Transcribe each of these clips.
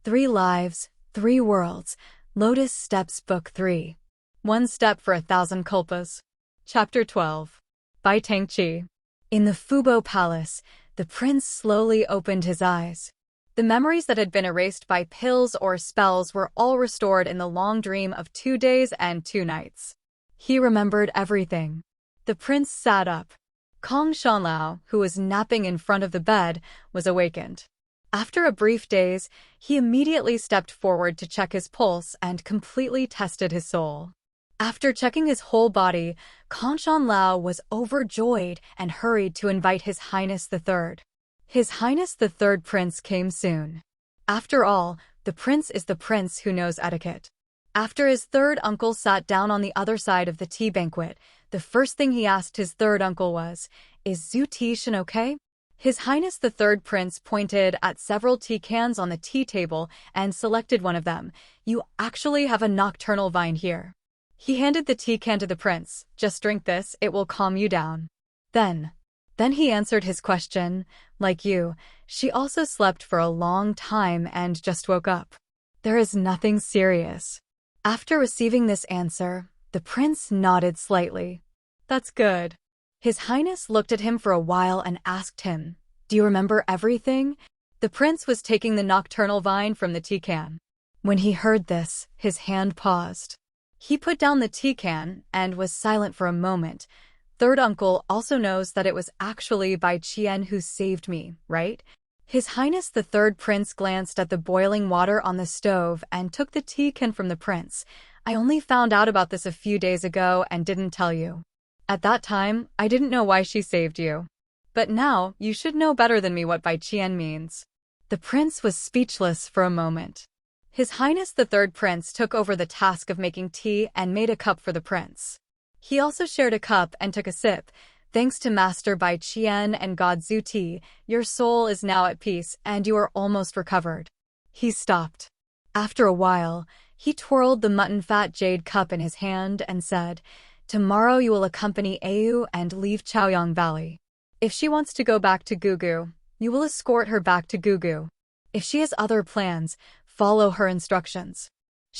3 Lives, 3 Worlds, Lotus Steps Book 3. One Step for 1,000 Kalpas. Chapter 12. By Tangqi. In the Fubo Palace, the prince slowly opened his eyes. The memories that had been erased by pills or spells were all restored in the long dream of 2 days and 2 nights. He remembered everything. The prince sat up. Kong Shanlao, who was napping in front of the bed, was awakened. After a brief daze, he immediately stepped forward to check his pulse and completely tested his soul. After checking his whole body, Kong Shanlao was overjoyed and hurried to invite His Highness the Third. His Highness the Third Prince came soon. After all, the prince is the prince who knows etiquette. After his third uncle sat down on the other side of the tea banquet, the first thing he asked his third uncle was, "Is Zhu Tishan okay?" His Highness the Third Prince pointed at several tea cans on the tea table and selected one of them. "You actually have a nocturnal vine here." He handed the tea can to the prince. "Just drink this, it will calm you down." Then he answered his question, "Like you, she also slept for a long time and just woke up. There is nothing serious." After receiving this answer, the prince nodded slightly. "That's good." His Highness looked at him for a while and asked him, "Do you remember everything?" The prince was taking the nocturnal vine from the tea can. When he heard this, his hand paused. He put down the tea can and was silent for a moment. "Third uncle also knows that it was actually Bai Qian who saved me, right?" His Highness the Third Prince glanced at the boiling water on the stove and took the tea can from the prince. "I only found out about this a few days ago and didn't tell you. At that time, I didn't know why she saved you. But now, you should know better than me what Bai Qian means." The prince was speechless for a moment. His Highness the Third Prince took over the task of making tea and made a cup for the prince. He also shared a cup and took a sip. "Thanks to Master Bai Qian and God Zhu Ti, your soul is now at peace and you are almost recovered." He stopped. After a while, he twirled the mutton fat jade cup in his hand and said, "Tomorrow you will accompany Ayu and leave Chaoyang Valley. If she wants to go back to Gugu, you will escort her back to Gugu. If she has other plans, follow her instructions."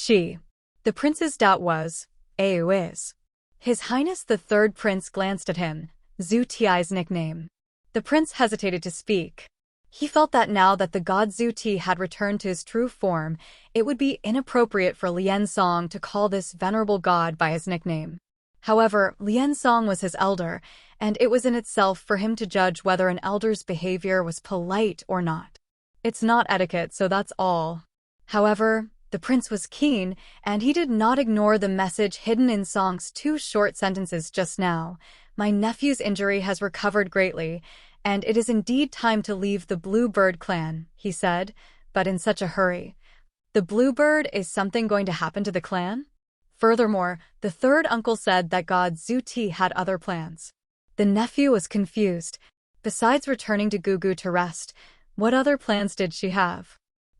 The prince's doubt was, Ayu is. His Highness the Third Prince glanced at him, Zhu Ti's nickname. The prince hesitated to speak. He felt that now that the god Zhu Ti had returned to his true form, it would be inappropriate for Lian Song to call this venerable god by his nickname. However, Lian Song was his elder, and it was in itself for him to judge whether an elder's behavior was polite or not. It's not etiquette, so that's all. However, the prince was keen, and he did not ignore the message hidden in Song's 2 short sentences just now. "My nephew's injury has recovered greatly, and it is indeed time to leave the Bluebird clan," he said, but in such a hurry. "The Bluebird, is something going to happen to the clan?" Furthermore, the third uncle said that god Zhu Ti had other plans. The nephew was confused. Besides returning to Gugu to rest, what other plans did she have?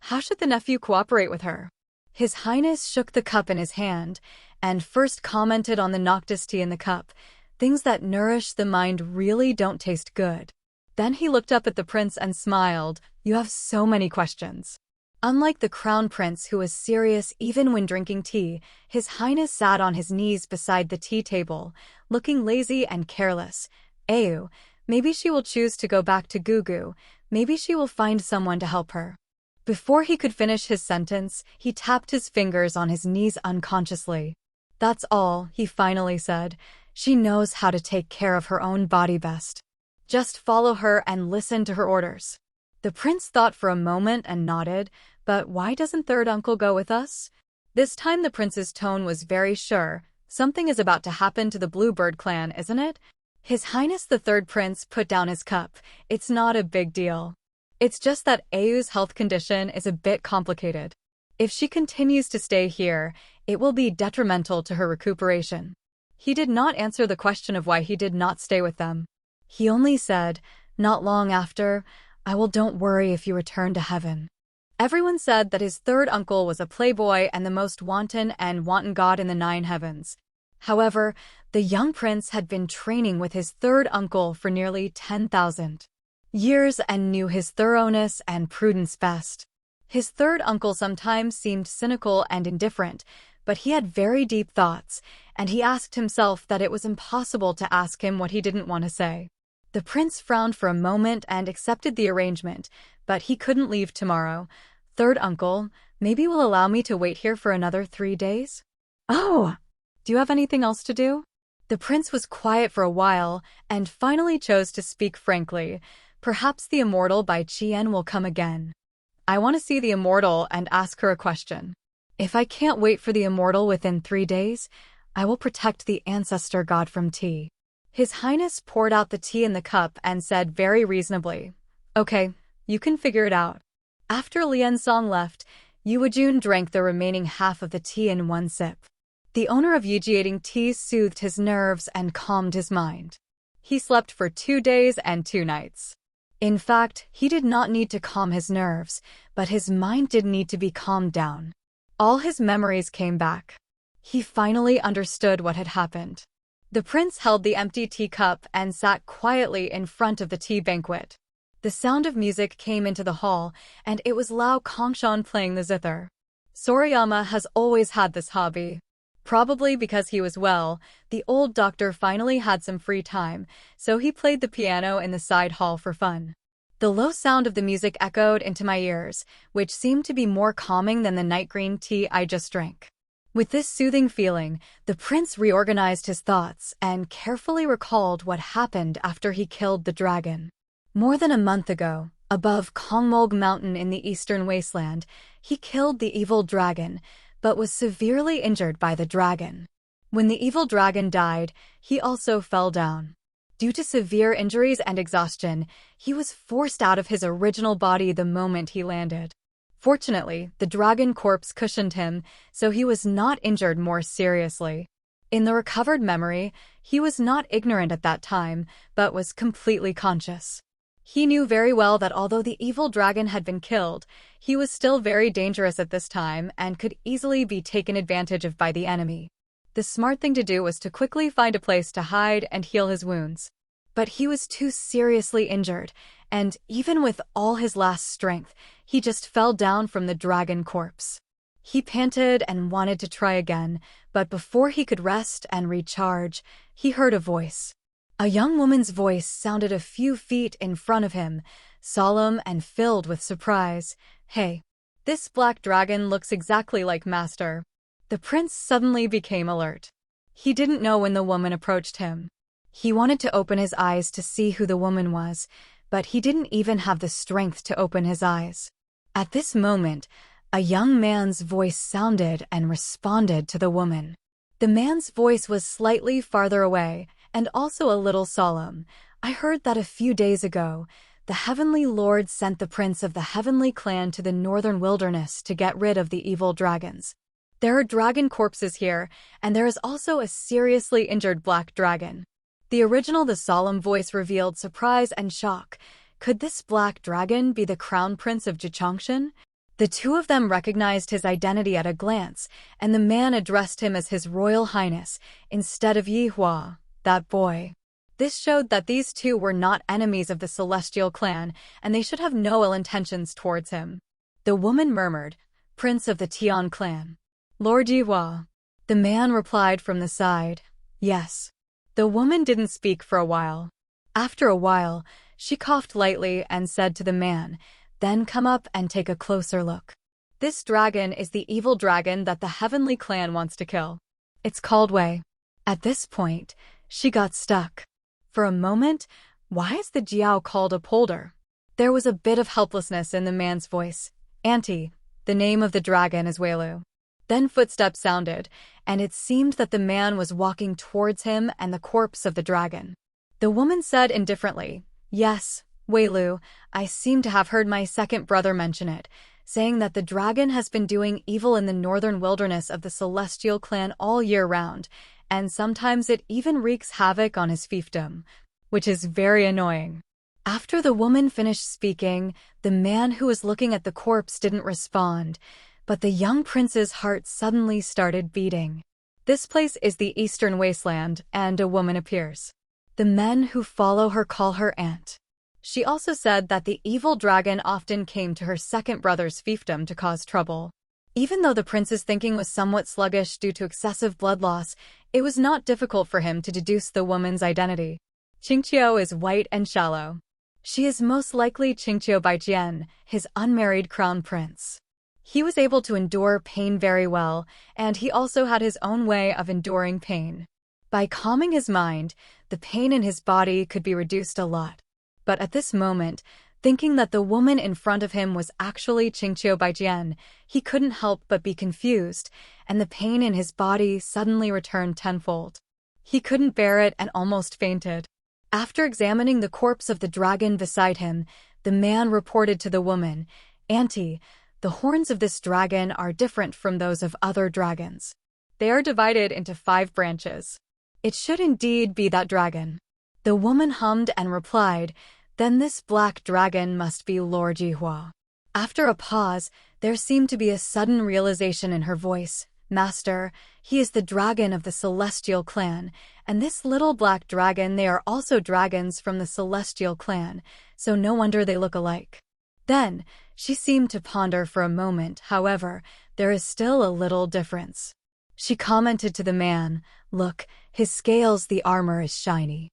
How should the nephew cooperate with her? His Highness shook the cup in his hand, and first commented on the Noctis tea in the cup. "Things that nourish the mind really don't taste good." Then he looked up at the prince and smiled. "You have so many questions." Unlike the crown prince who was serious even when drinking tea, His Highness sat on his knees beside the tea table, looking lazy and careless. "Ayu, maybe she will choose to go back to Gugu. Maybe she will find someone to help her." Before he could finish his sentence, he tapped his fingers on his knees unconsciously. "That's all," he finally said. "She knows how to take care of her own body best. Just follow her and listen to her orders." The prince thought for a moment and nodded. "But why doesn't third uncle go with us?" This time the prince's tone was very sure. "Something is about to happen to the Bluebird clan, isn't it?" His Highness the Third Prince put down his cup. "It's not a big deal. It's just that Ayu's health condition is a bit complicated. If she continues to stay here, it will be detrimental to her recuperation." He did not answer the question of why he did not stay with them. He only said, "Not long after, don't worry if you return to heaven." Everyone said that his third uncle was a playboy and the most wanton god in the 9 heavens. However, the young prince had been training with his third uncle for nearly 10,000 years and knew his thoroughness and prudence best. His third uncle sometimes seemed cynical and indifferent, but he had very deep thoughts, and he asked himself that it was impossible to ask him what he didn't want to say. The prince frowned for a moment and accepted the arrangement, but he couldn't leave tomorrow. Third uncle, maybe you'll allow me to wait here for another 3 days? Oh! Do you have anything else to do? The prince was quiet for a while and finally chose to speak frankly. Perhaps the immortal Bai Qian will come again. I want to see the immortal and ask her a question. If I can't wait for the immortal within 3 days, I will protect the ancestor god from tea. His Highness poured out the tea in the cup and said very reasonably, Okay, you can figure it out. After Liansong left, Yuejun drank the remaining half of the tea in one sip. The owner of Yujiating tea soothed his nerves and calmed his mind. He slept for 2 days and 2 nights. In fact, he did not need to calm his nerves, but his mind did need to be calmed down. All his memories came back. He finally understood what had happened. The prince held the empty teacup and sat quietly in front of the tea banquet. The sound of music came into the hall, and it was Lao Kongshan playing the zither. Sorayama has always had this hobby. Probably because he was well, the old doctor finally had some free time, so he played the piano in the side hall for fun. The low sound of the music echoed into my ears, which seemed to be more calming than the night green tea I just drank. With this soothing feeling, the prince reorganized his thoughts and carefully recalled what happened after he killed the dragon. More than a month ago, above Kongmolg Mountain in the eastern wasteland, he killed the evil dragon, but was severely injured by the dragon. When the evil dragon died, he also fell down. Due to severe injuries and exhaustion, he was forced out of his original body the moment he landed. Fortunately, the dragon corpse cushioned him, so he was not injured more seriously. In the recovered memory, he was not ignorant at that time, but was completely conscious. He knew very well that although the evil dragon had been killed, he was still very dangerous at this time and could easily be taken advantage of by the enemy. The smart thing to do was to quickly find a place to hide and heal his wounds. But he was too seriously injured, and even with all his last strength, he just fell down from the dragon corpse. He panted and wanted to try again, but before he could rest and recharge, he heard a voice. A young woman's voice sounded a few feet in front of him, solemn and filled with surprise. Hey, this black dragon looks exactly like Master. The prince suddenly became alert. He didn't know when the woman approached him. He wanted to open his eyes to see who the woman was, but he didn't even have the strength to open his eyes. At this moment, a young man's voice sounded and responded to the woman. The man's voice was slightly farther away, and also a little solemn. I heard that a few days ago, the Heavenly Lord sent the prince of the Heavenly Clan to the northern wilderness to get rid of the evil dragons. There are dragon corpses here, and there is also a seriously injured black dragon. The solemn voice revealed surprise and shock. Could this black dragon be the crown prince of Jichangshan? The two of them recognized his identity at a glance, and the man addressed him as His Royal Highness, instead of Yihua, that boy. This showed that these two were not enemies of the Celestial Clan, and they should have no ill intentions towards him. The woman murmured, Prince of the Tian clan. Lord Yihua. The man replied from the side, Yes. The woman didn't speak for a while. After a while, she coughed lightly and said to the man, Then come up and take a closer look. This dragon is the evil dragon that the Heavenly Clan wants to kill. It's called Wei. At this point, she got stuck. For a moment, why is the Jiao called a polder? There was a bit of helplessness in the man's voice. Auntie, the name of the dragon is Weilu. Then footsteps sounded, and it seemed that the man was walking towards him and the corpse of the dragon. The woman said indifferently, Yes, Weilu, I seem to have heard my second brother mention it, saying that the dragon has been doing evil in the northern wilderness of the Celestial Clan all year round, and sometimes it even wreaks havoc on his fiefdom, which is very annoying. After the woman finished speaking, the man who was looking at the corpse didn't respond, but the young prince's heart suddenly started beating. This place is the Eastern Wasteland, and a woman appears. The men who follow her call her aunt. She also said that the evil dragon often came to her second brother's fiefdom to cause trouble. Even though the prince's thinking was somewhat sluggish due to excessive blood loss, it was not difficult for him to deduce the woman's identity. Qingqiu is white and shallow. She is most likely Qingqiu Baijian, his unmarried crown prince. He was able to endure pain very well, and he also had his own way of enduring pain. By calming his mind, the pain in his body could be reduced a lot. But at this moment, thinking that the woman in front of him was actually Qingqiu Baijian, he couldn't help but be confused, and the pain in his body suddenly returned tenfold. He couldn't bear it and almost fainted. After examining the corpse of the dragon beside him, the man reported to the woman, "Auntie, the horns of this dragon are different from those of other dragons. They are divided into 5 branches. It should indeed be that dragon." The woman hummed and replied, "Then this black dragon must be Lord Yihua." After a pause, there seemed to be a sudden realization in her voice. "Master, he is the dragon of the Celestial clan, and this little black dragon, they are also dragons from the Celestial clan, so no wonder they look alike." Then, she seemed to ponder for a moment. "However, there is still a little difference." She commented to the man, "Look, his scales, the armor is shiny.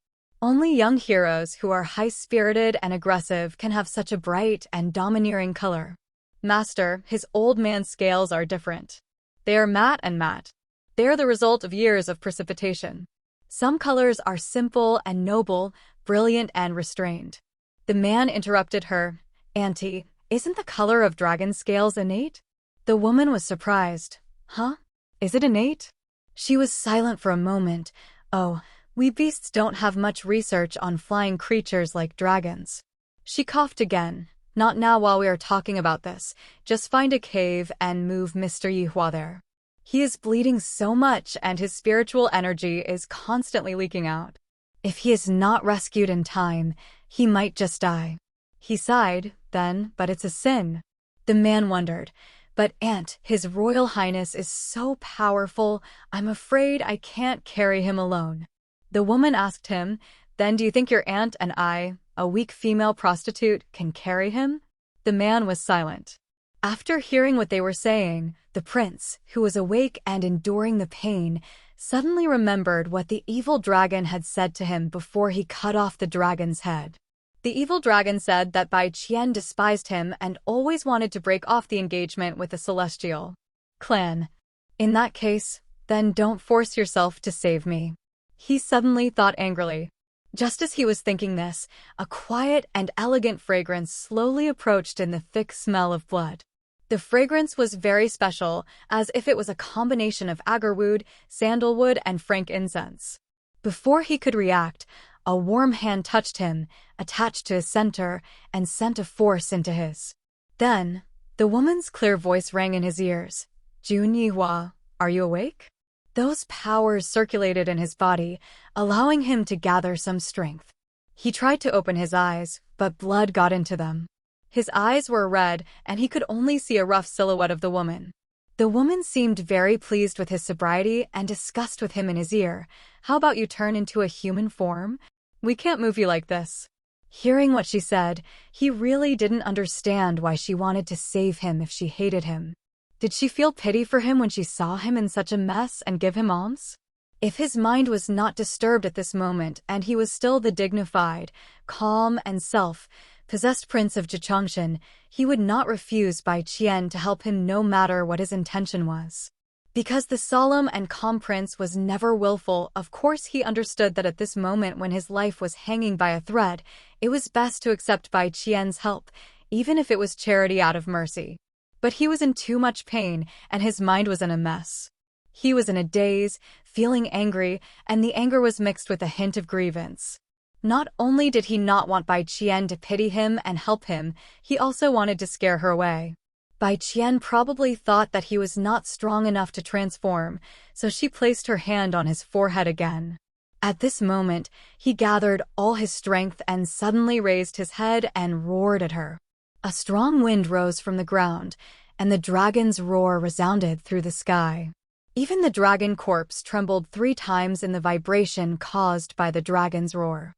Only young heroes who are high-spirited and aggressive can have such a bright and domineering color. Master, his old man's scales are different. They are matte and matte. They are the result of years of precipitation. Some colors are simple and noble, brilliant and restrained." The man interrupted her, "Auntie, isn't the color of dragon scales innate?" The woman was surprised. "Huh? Is it innate?" She was silent for a moment. "Oh, we beasts don't have much research on flying creatures like dragons." She coughed again. "Not now while we are talking about this. Just find a cave and move Mr. Yihua there. He is bleeding so much and his spiritual energy is constantly leaking out. If he is not rescued in time, he might just die." He sighed, then, "But it's a sin." The man wondered, "But Aunt, his Royal Highness is so powerful, I'm afraid I can't carry him alone." The woman asked him, "Then do you think your aunt and I, a weak female prostitute, can carry him?" The man was silent. After hearing what they were saying, the prince, who was awake and enduring the pain, suddenly remembered what the evil dragon had said to him before he cut off the dragon's head. The evil dragon said that Bai Qian despised him and always wanted to break off the engagement with the Celestial clan. "In that case, then don't force yourself to save me." He suddenly thought angrily. Just as he was thinking this, a quiet and elegant fragrance slowly approached in the thick smell of blood. The fragrance was very special, as if it was a combination of agarwood, sandalwood, and frankincense. Before he could react, a warm hand touched him, attached to his center, and sent a force into his. Then, the woman's clear voice rang in his ears. "Jun Yihua, are you awake?" Those powers circulated in his body, allowing him to gather some strength. He tried to open his eyes, but blood got into them. His eyes were red, and he could only see a rough silhouette of the woman. The woman seemed very pleased with his sobriety and discussed with him in his ear, "How about you turn into a human form? We can't move you like this." Hearing what she said, he really didn't understand why she wanted to save him if she hated him. Did she feel pity for him when she saw him in such a mess and give him alms? If his mind was not disturbed at this moment and he was still the dignified, calm, and self-possessed prince of Jichangshan, he would not refuse Bai Qian to help him no matter what his intention was. Because the solemn and calm prince was never willful, of course he understood that at this moment when his life was hanging by a thread, it was best to accept Bai Qian's help, even if it was charity out of mercy. But he was in too much pain, and his mind was in a mess. He was in a daze, feeling angry, and the anger was mixed with a hint of grievance. Not only did he not want Bai Qian to pity him and help him, he also wanted to scare her away. Bai Qian probably thought that he was not strong enough to transform, so she placed her hand on his forehead again. At this moment, he gathered all his strength and suddenly raised his head and roared at her. A strong wind rose from the ground, and the dragon's roar resounded through the sky. Even the dragon corpse trembled 3 times in the vibration caused by the dragon's roar.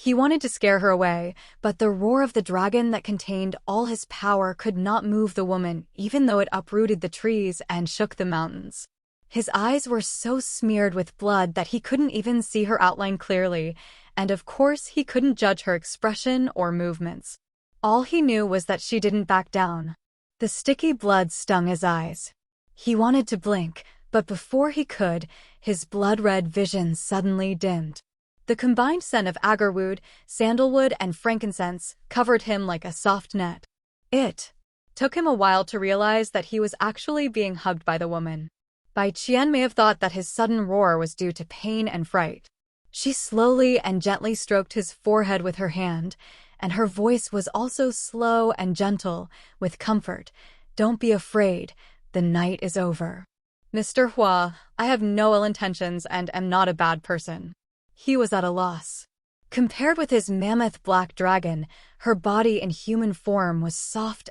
He wanted to scare her away, but the roar of the dragon that contained all his power could not move the woman, even though it uprooted the trees and shook the mountains. His eyes were so smeared with blood that he couldn't even see her outline clearly, and of course he couldn't judge her expression or movements. All he knew was that she didn't back down. The sticky blood stung his eyes. He wanted to blink, but before he could, his blood-red vision suddenly dimmed. The combined scent of agarwood, sandalwood, and frankincense covered him like a soft net. It took him a while to realize that he was actually being hugged by the woman. Bai Qian may have thought that his sudden roar was due to pain and fright. She slowly and gently stroked his forehead with her hand, and her voice was also slow and gentle, with comfort. "Don't be afraid, the night is over. Mr. Hua, I have no ill intentions and am not a bad person." He was at a loss. Compared with his mammoth black dragon, her body in human form was soft,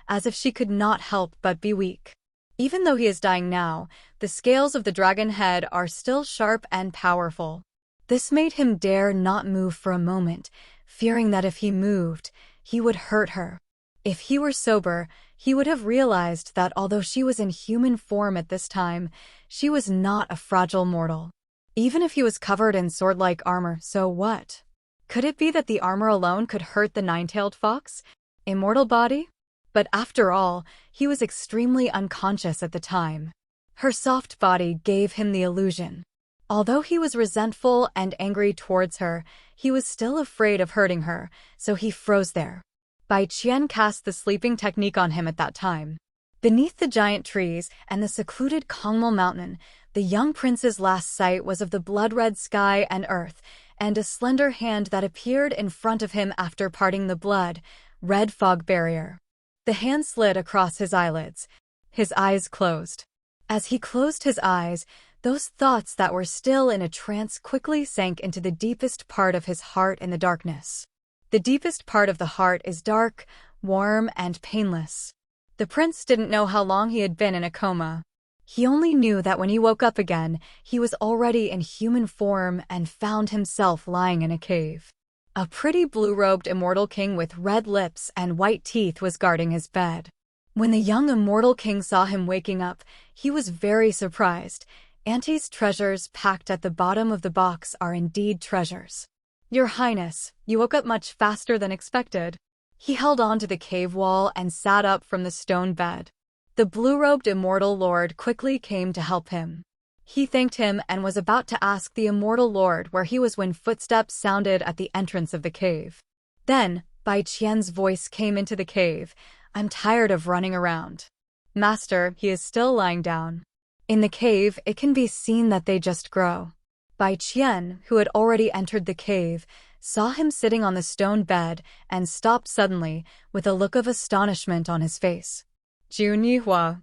as if she could not help but be weak. Even though he is dying now, the scales of the dragon head are still sharp and powerful. This made him dare not move for a moment, fearing that if he moved, he would hurt her. If he were sober, he would have realized that although she was in human form at this time, she was not a fragile mortal. Even if he was covered in sword-like armor, so what? Could it be that the armor alone could hurt the nine-tailed fox? Immortal body? But after all, he was extremely unconscious at the time. Her soft body gave him the illusion. Although he was resentful and angry towards her, he was still afraid of hurting her, so he froze there. Bai Qian cast the sleeping technique on him at that time. Beneath the giant trees and the secluded Kongmul mountain, the young prince's last sight was of the blood-red sky and earth, and a slender hand that appeared in front of him after parting the blood-red fog barrier. The hand slid across his eyelids. His eyes closed. As he closed his eyes, those thoughts that were still in a trance quickly sank into the deepest part of his heart in the darkness. The deepest part of the heart is dark, warm, and painless. The prince didn't know how long he had been in a coma. He only knew that when he woke up again, he was already in human form and found himself lying in a cave. A pretty blue-robed immortal king with red lips and white teeth was guarding his bed. When the young immortal king saw him waking up, he was very surprised. Auntie's treasures packed at the bottom of the box are indeed treasures. Your Highness, you woke up much faster than expected. He held on to the cave wall and sat up from the stone bed. The blue-robed immortal lord quickly came to help him. He thanked him and was about to ask the immortal lord where he was when footsteps sounded at the entrance of the cave. Then, Bai Qian's voice came into the cave. "I'm tired of running around." "Master, he is still lying down." In the cave, it can be seen that they just grow. Bai Qian, who had already entered the cave, saw him sitting on the stone bed and stopped suddenly, with a look of astonishment on his face. "Jun Yihua,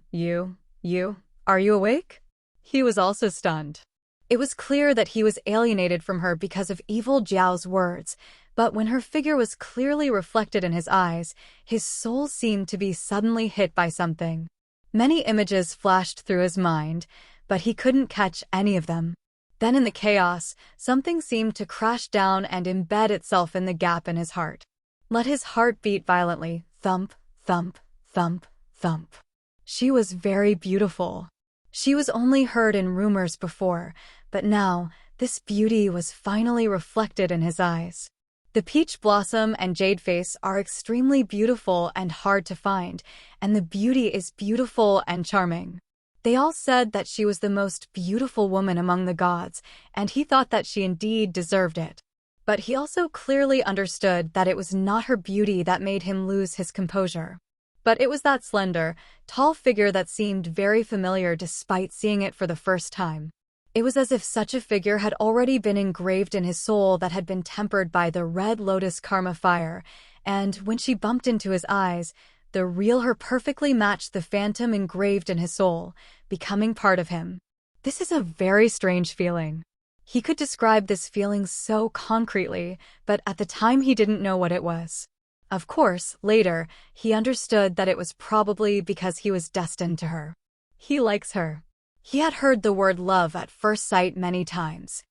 are you awake?" He was also stunned. It was clear that he was alienated from her because of evil Jiao's words, but when her figure was clearly reflected in his eyes, his soul seemed to be suddenly hit by something. Many images flashed through his mind, but he couldn't catch any of them. Then in the chaos, something seemed to crash down and embed itself in the gap in his heart. Let his heart beat violently, thump, thump, thump, thump. She was very beautiful. She was only heard in rumors before, but now, this beauty was finally reflected in his eyes. The peach blossom and jade face are extremely beautiful and hard to find, and the beauty is beautiful and charming. They all said that she was the most beautiful woman among the gods, and he thought that she indeed deserved it. But he also clearly understood that it was not her beauty that made him lose his composure. But it was that slender, tall figure that seemed very familiar despite seeing it for the first time. It was as if such a figure had already been engraved in his soul that had been tempered by the red lotus karma fire, and when she bumped into his eyes, the real her perfectly matched the phantom engraved in his soul, becoming part of him. This is a very strange feeling. He could describe this feeling so concretely, but at the time he didn't know what it was. Of course, later, he understood that it was probably because he was destined to her. He likes her. He had heard the word love at first sight many times.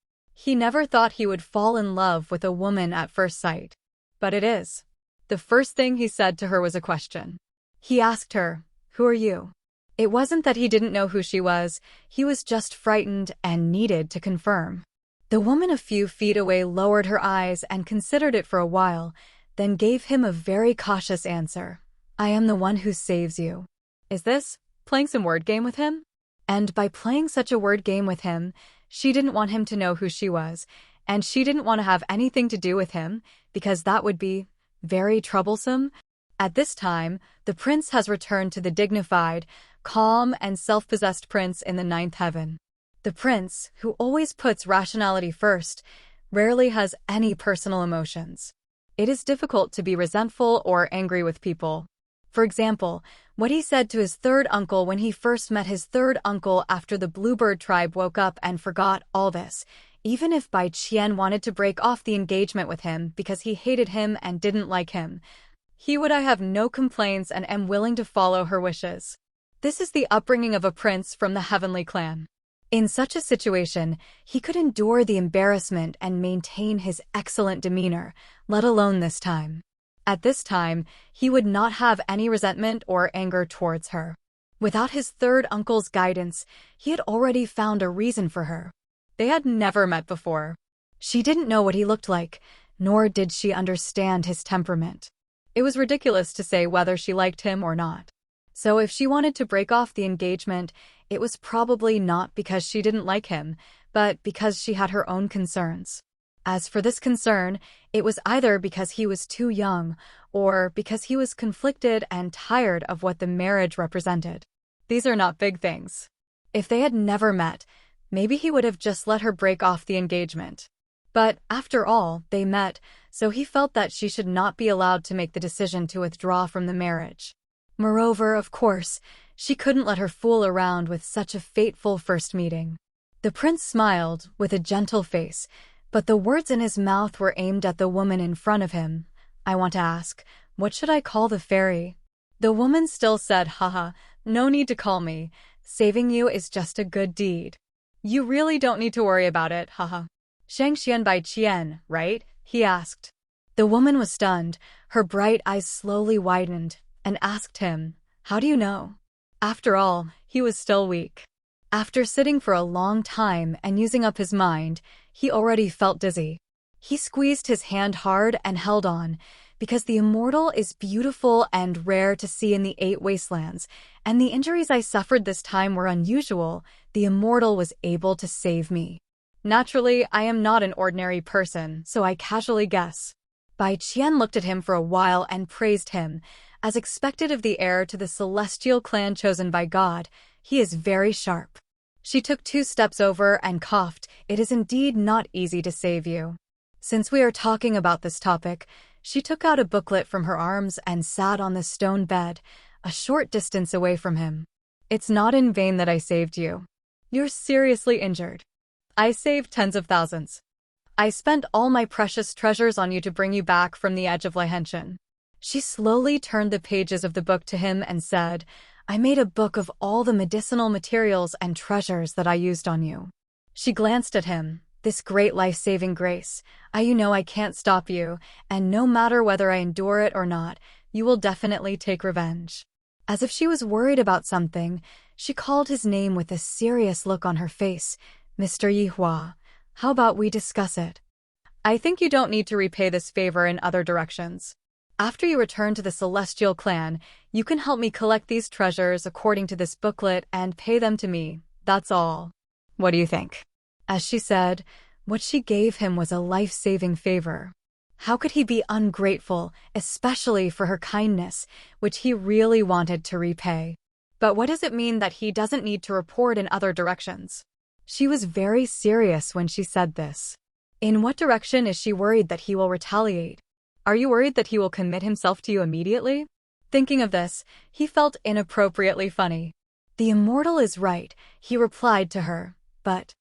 He never thought he would fall in love with a woman at first sight. But it is. The first thing he said to her was a question. He asked her, "Who are you?" It wasn't that he didn't know who she was, he was just frightened and needed to confirm. The woman a few feet away lowered her eyes and considered it for a while, then gave him a very cautious answer. "I am the one who saves you." Is this playing some word game with him? And by playing such a word game with him, she didn't want him to know who she was, and she didn't want to have anything to do with him, because that would be very troublesome. At this time, the prince has returned to the dignified, calm, and self-possessed prince in the ninth heaven. The prince, who always puts rationality first, rarely has any personal emotions. It is difficult to be resentful or angry with people. For example, what he said to his third uncle when he first met his third uncle after the Bluebird tribe woke up and forgot all this. Even if Bai Qian wanted to break off the engagement with him because he hated him and didn't like him, he would I have no complaints and am willing to follow her wishes. This is the upbringing of a prince from the heavenly clan. In such a situation, he could endure the embarrassment and maintain his excellent demeanor, let alone this time. At this time, he would not have any resentment or anger towards her. Without his third uncle's guidance, he had already found a reason for her. They had never met before. She didn't know what he looked like, nor did she understand his temperament. It was ridiculous to say whether she liked him or not. So if she wanted to break off the engagement, it was probably not because she didn't like him, but because she had her own concerns. As for this concern, it was either because he was too young, or because he was conflicted and tired of what the marriage represented. These are not big things. If they had never met, maybe he would have just let her break off the engagement. But after all, they met, so he felt that she should not be allowed to make the decision to withdraw from the marriage. Moreover, of course, she couldn't let her fool around with such a fateful first meeting. The prince smiled, with a gentle face, but the words in his mouth were aimed at the woman in front of him. "I want to ask, what should I call the fairy?" The woman still said, "Haha, no need to call me. Saving you is just a good deed. You really don't need to worry about it, haha." "Shangxian Bai Qian, right?" he asked. The woman was stunned, her bright eyes slowly widened, and asked him, "How do you know?" After all, he was still weak. After sitting for a long time and using up his mind, he already felt dizzy. He squeezed his hand hard and held on, because the immortal is beautiful and rare to see in the 8 wastelands, and the injuries I suffered this time were unusual. The immortal was able to save me. Naturally, I am not an ordinary person, so I casually guess. Bai Qian looked at him for a while and praised him. As expected of the heir to the celestial clan chosen by God, he is very sharp. She took 2 steps over and coughed. "It is indeed not easy to save you." Since we are talking about this topic, she took out a booklet from her arms and sat on the stone bed, a short distance away from him. "It's not in vain that I saved you. You're seriously injured. I saved tens of thousands. I spent all my precious treasures on you to bring you back from the edge of Liangshan." She slowly turned the pages of the book to him and said, "I made a book of all the medicinal materials and treasures that I used on you." She glanced at him. "This great life-saving grace, you know I can't stop you, and no matter whether I endure it or not, you will definitely take revenge." As if she was worried about something, she called his name with a serious look on her face. "Mr. Yihua, how about we discuss it? I think you don't need to repay this favor in other directions. After you return to the Celestial Clan, you can help me collect these treasures according to this booklet and pay them to me. That's all. What do you think?" As she said, what she gave him was a life-saving favor. How could he be ungrateful, especially for her kindness, which he really wanted to repay? But what does it mean that he doesn't need to report in other directions? She was very serious when she said this. In what direction is she worried that he will retaliate? Are you worried that he will commit himself to you immediately? Thinking of this, he felt inappropriately funny. "The immortal is right," he replied to her, but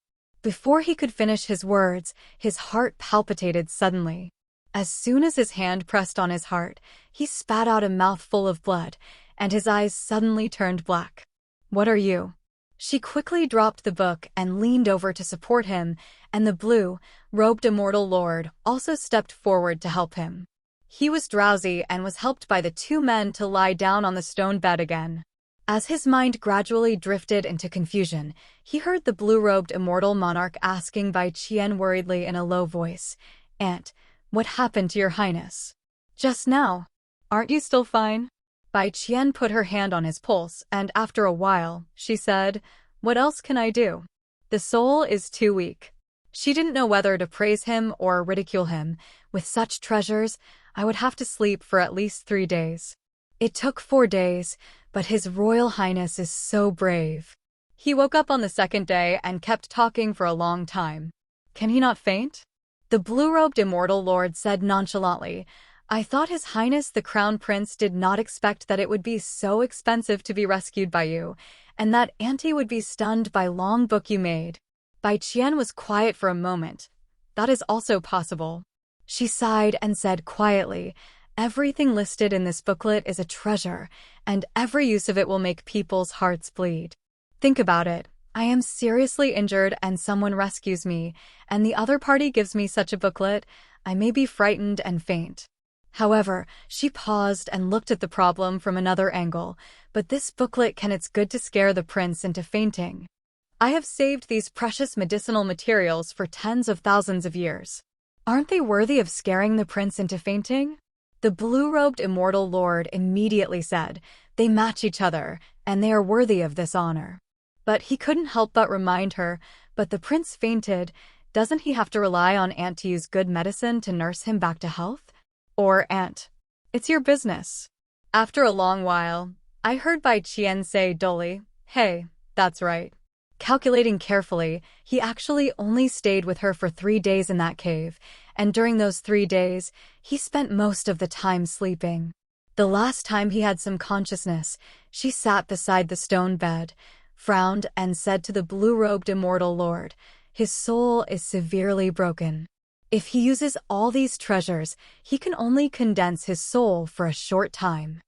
before he could finish his words, his heart palpitated suddenly. As soon as his hand pressed on his heart, he spat out a mouthful of blood, and his eyes suddenly turned black. "What are you?" She quickly dropped the book and leaned over to support him, and the blue-robed immortal lord also stepped forward to help him. He was drowsy and was helped by the two men to lie down on the stone bed again. As his mind gradually drifted into confusion, he heard the blue-robed immortal monarch asking Bai Qian worriedly in a low voice, "Aunt, what happened to your highness? Just now. Aren't you still fine?" Bai Qian put her hand on his pulse, and after a while, she said, "What else can I do? The soul is too weak." She didn't know whether to praise him or ridicule him. With such treasures, I would have to sleep for at least 3 days. It took 4 days, but His Royal Highness is so brave. He woke up on the second day and kept talking for a long time. Can he not faint? The blue-robed immortal lord said nonchalantly, "I thought His Highness the Crown Prince did not expect that it would be so expensive to be rescued by you, and that Auntie would be stunned by long book you made." Bai Qian was quiet for a moment. That is also possible. She sighed and said quietly, "Everything listed in this booklet is a treasure, and every use of it will make people's hearts bleed. Think about it. I am seriously injured and someone rescues me, and the other party gives me such a booklet. I may be frightened and faint." However, she paused and looked at the problem from another angle. "But this booklet can it's good to scare the prince into fainting. I have saved these precious medicinal materials for tens of thousands of years. Aren't they worthy of scaring the prince into fainting?" The blue-robed immortal lord immediately said, "They match each other, and they are worthy of this honor." But he couldn't help but remind her, "But the prince fainted. Doesn't he have to rely on Aunt to use good medicine to nurse him back to health? Or, Aunt, it's your business." After a long while, I heard Bai Qian say dully, "Hey, that's right." Calculating carefully, he actually only stayed with her for 3 days in that cave, and during those 3 days, he spent most of the time sleeping. The last time he had some consciousness, she sat beside the stone bed, frowned, and said to the blue-robed immortal lord, "His soul is severely broken. If he uses all these treasures, he can only condense his soul for a short time.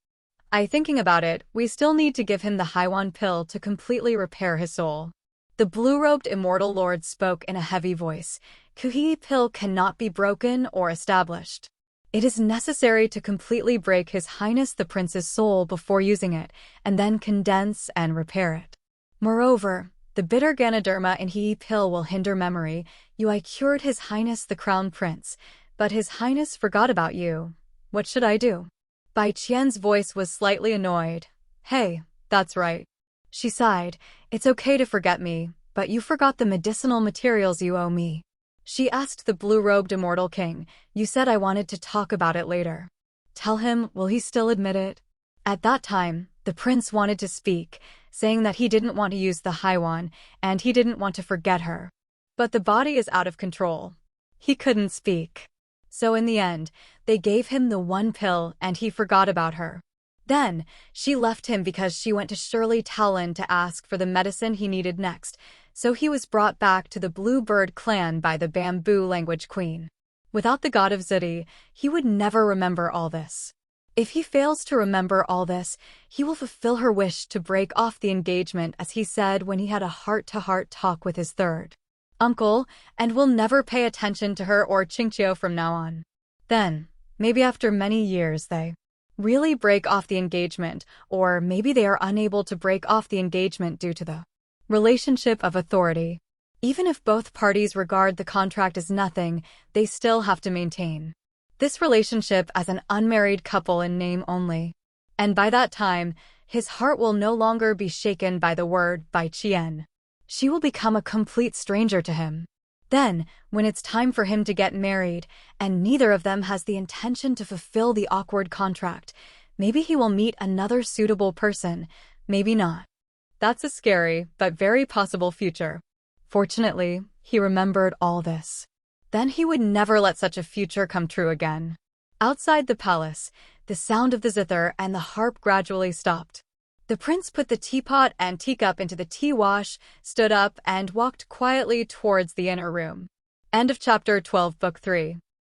Thinking about it, we still need to give him the Haiwan pill to completely repair his soul." The blue-robed immortal lord spoke in a heavy voice. "Kuhi pill cannot be broken or established. It is necessary to completely break His Highness the Prince's soul before using it, and then condense and repair it. Moreover, the bitter Ganoderma in He pill will hinder memory. I cured His Highness the Crown Prince, but His Highness forgot about you. What should I do?" Bai Qian's voice was slightly annoyed. "Hey, that's right." She sighed, "It's okay to forget me, but you forgot the medicinal materials you owe me." She asked the blue-robed immortal king, "You said I wanted to talk about it later. Tell him, will he still admit it?" At that time, the prince wanted to speak, saying that he didn't want to use the Haiwan, and he didn't want to forget her. But the body is out of control. He couldn't speak. So in the end, they gave him the one pill and he forgot about her. Then, she left him because she went to Shirley Talon to ask for the medicine he needed next, so he was brought back to the Bluebird clan by the Bamboo Language Queen. Without the god of Ziti, he would never remember all this. If he fails to remember all this, he will fulfill her wish to break off the engagement, as he said when he had a heart-to-heart talk with his third uncle, and will never pay attention to her or Qingqiu from now on. Then, maybe after many years they really break off the engagement, or maybe they are unable to break off the engagement due to the relationship of authority. Even if both parties regard the contract as nothing, they still have to maintain this relationship as an unmarried couple in name only. And by that time, his heart will no longer be shaken by the word Bai Qian. She will become a complete stranger to him. Then, when it's time for him to get married, and neither of them has the intention to fulfill the awkward contract, maybe he will meet another suitable person, maybe not. That's a scary, but very possible future. Fortunately, he remembered all this. Then he would never let such a future come true again. Outside the palace, the sound of the zither and the harp gradually stopped. The prince put the teapot and teacup into the tea wash, stood up, and walked quietly towards the inner room. End of Chapter 12, Book 3.